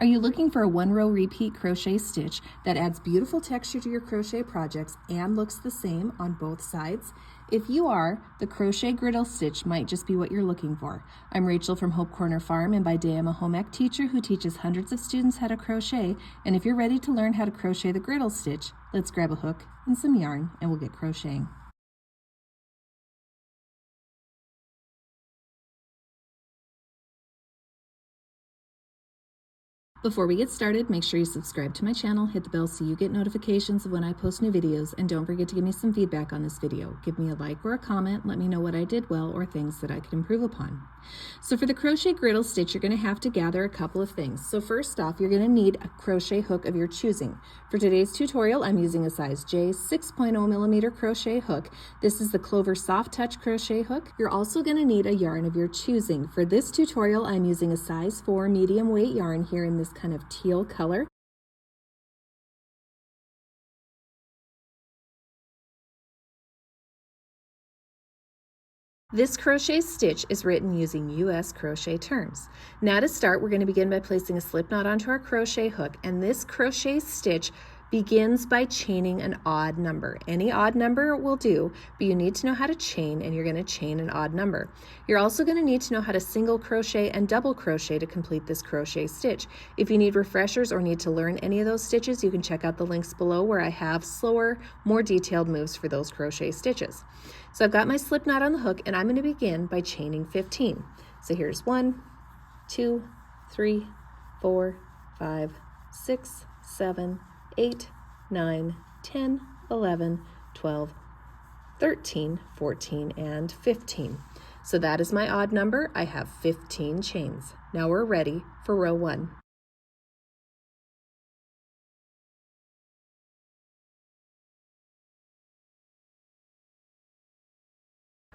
Are you looking for a one-row repeat crochet stitch that adds beautiful texture to your crochet projects and looks the same on both sides? If you are, the Crochet Griddle Stitch might just be what you're looking for. I'm Rachel from Hope Corner Farm, and by day I'm a home ec teacher who teaches hundreds of students how to crochet. And if you're ready to learn how to crochet the Griddle Stitch, let's grab a hook and some yarn and we'll get crocheting. Before we get started, make sure you subscribe to my channel, hit the bell so you get notifications of when I post new videos, and don't forget to give me some feedback on this video. Give me a like or a comment, let me know what I did well or things that I could improve upon. So for the Crochet Griddle Stitch, you're going to have to gather a couple of things. So first off, you're going to need a crochet hook of your choosing. For today's tutorial, I'm using a size J 6.0 millimeter crochet hook. This is the Clover Soft Touch crochet hook. You're also going to need a yarn of your choosing. For this tutorial, I'm using a size 4 medium weight yarn here in this kind of teal color. This crochet stitch is written using US crochet terms. Now to start, we're going to begin by placing a slip knot onto our crochet hook, and this crochet stitch begins by chaining an odd number. Any odd number will do, but you need to know how to chain, and you're going to chain an odd number. You're also going to need to know how to single crochet and double crochet to complete this crochet stitch. If you need refreshers or need to learn any of those stitches, you can check out the links below where I have slower, more detailed moves for those crochet stitches. So I've got my slip knot on the hook, and I'm going to begin by chaining 15. So here's 1, 2, 3, 4, 5, 6, 7, 8, 9, 10, 11, 12, 13, 14, and 15. So that is my odd number. I have 15 chains. Now we're ready for row 1.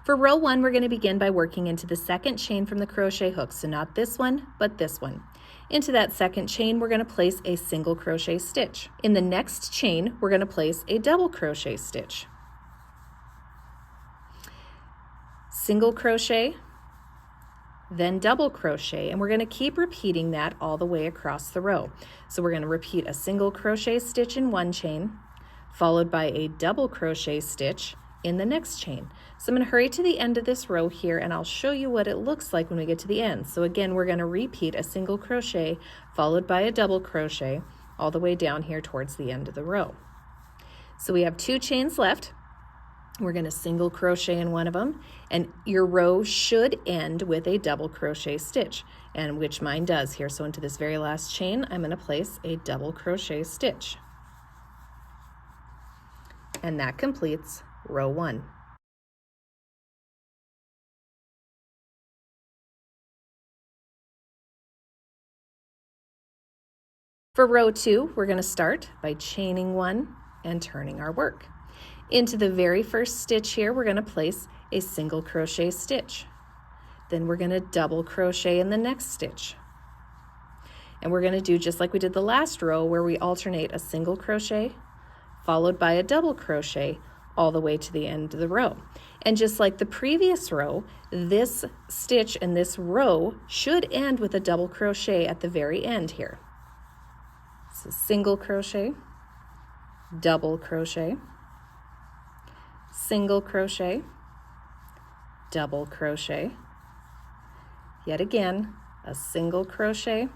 For row 1, we're going to begin by working into the second chain from the crochet hook. So not this one, but this one. Into that second chain, we're going to place a single crochet stitch. In the next chain, we're going to place a double crochet stitch. Single crochet, then double crochet, and we're going to keep repeating that all the way across the row. So we're going to repeat a single crochet stitch in one chain, followed by a double crochet stitch in the next chain. So I'm going to hurry to the end of this row here, and I'll show you what it looks like when we get to the end. So again, we're going to repeat a single crochet followed by a double crochet all the way down here towards the end of the row. So we have 2 chains left. We're going to single crochet in one of them, and your row should end with a double crochet stitch, and which mine does here. So into this very last chain, I'm going to place a double crochet stitch. And that completes row 1. For row 2, we're going to start by chaining 1 and turning our work. Into the very first stitch here, we're going to place a single crochet stitch. Then we're going to double crochet in the next stitch. And we're going to do just like we did the last row, where we alternate a single crochet followed by a double crochet all the way to the end of the row. And just like the previous row, this stitch in this row should end with a double crochet at the very end here. So single crochet, double crochet, single crochet, double crochet, yet again a single crochet,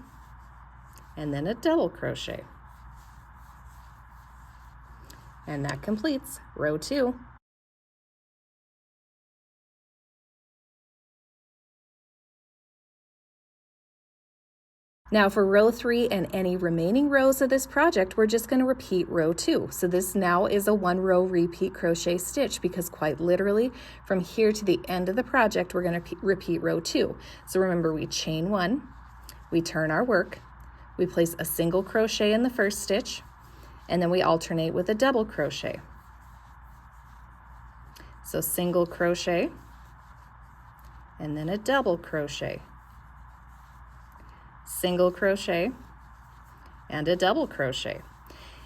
and then a double crochet. And that completes row 2. Now for row 3 and any remaining rows of this project, we're just going to repeat row 2. So this now is a 1-row repeat crochet stitch, because quite literally from here to the end of the project, we're going to repeat row 2. So remember, we chain 1, we turn our work, we place a single crochet in the first stitch, and then we alternate with a double crochet. So single crochet, and then a double crochet, single crochet, and a double crochet.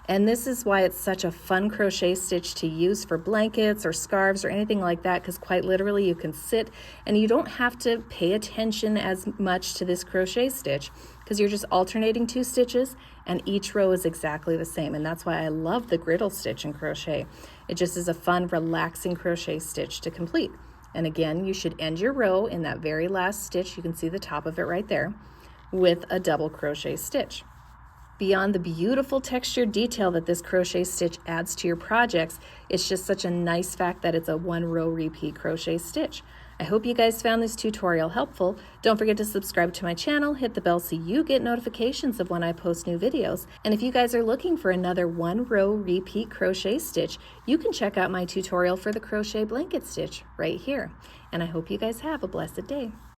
And this is why it's such a fun crochet stitch to use for blankets or scarves or anything like that, because quite literally you can sit and you don't have to pay attention as much to this crochet stitch because you're just alternating 2 stitches and each row is exactly the same. And that's why I love the griddle stitch in crochet. It just is a fun, relaxing crochet stitch to complete. And again, you should end your row in that very last stitch. You can see the top of it right there with a double crochet stitch. Beyond the beautiful textured detail that this crochet stitch adds to your projects, it's just such a nice fact that it's a 1-row repeat crochet stitch. I hope you guys found this tutorial helpful. Don't forget to subscribe to my channel, hit the bell so you get notifications of when I post new videos. And if you guys are looking for another 1-row repeat crochet stitch, you can check out my tutorial for the crochet blanket stitch right here. And I hope you guys have a blessed day.